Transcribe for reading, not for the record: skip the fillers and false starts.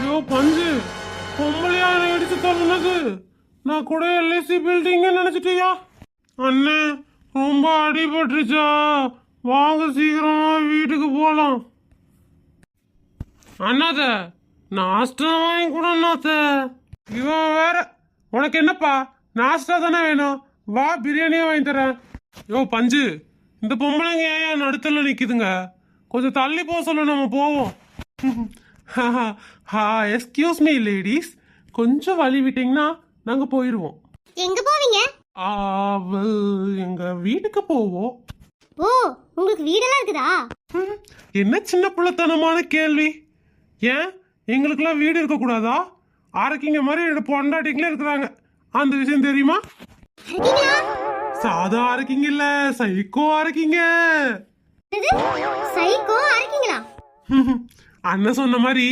ஐயோ பஞ்சு, பொம்பளையா இடிச்சு தள்ளுனது நான் கூட எல்ஐசி பில்டிங்க நினைச்சிட்டியா? அண்ணே ரொம்ப அடிபட்டுருச்சா? வாங்க சீக்கிரமா வீட்டுக்கு போலாம். அண்ணாத நாஸ்டா வாங்கி கூட அண்ணாத்த. இவன் வேற, உனக்கு என்னப்பா நாஸ்டா தானே வேணும், வா பிரியாணியே வாங்கி தரேன். யோ பஞ்சு, இந்த பொம்பளைங்க ஏன் நடுத்தல நிக்குதுங்க? கொஞ்சம் தள்ளி போக சொல்ல, நம்ம போவோம். எஸ்கியூஸ் மீ லேடிஸ், கொஞ்சம் வழி விட்டீங்கன்னா நாங்க போயிடுவோம். எங்க போவீங்க? எங்க வீட்டுக்கு போவோம். ஓ, உங்களுக்கு வீடெல்லாம் இருக்குதா? என்ன சின்ன பிள்ளைத்தனமான கேள்வி. ஏன் எங்களுக்கெல்லாம் வீடு இருக்க கூடாதா? ஆரக்கிங்க மாதிரி என்னோட பொண்டாட்டிங்களே இருக்கிறாங்க, அந்த விஷயம் தெரியுமா? சாதா ஆரக்கிங்க இல்ல, சைக்கோ ஆரக்கிங்க. சைக்கோ ஆரக்கிங்களா? அண்ணன் சொன்ன மாதிரி